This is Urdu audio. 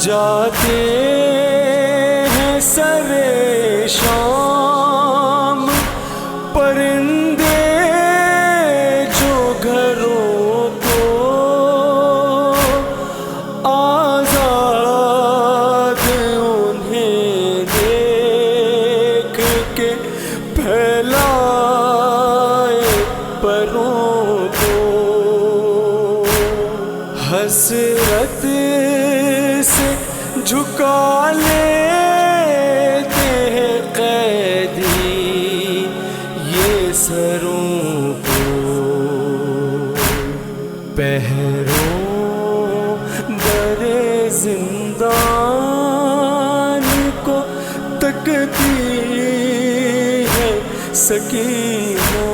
جاتے ہیں سرے شام پرندے جو گھروں کو آزاد انہیں دیکھ کے پھیلائے پروں کو، حسرت سے جھکا لیتے ہیں قیدی یہ سروں کو، پہروں در زندان کو تکتی ہے سکینہ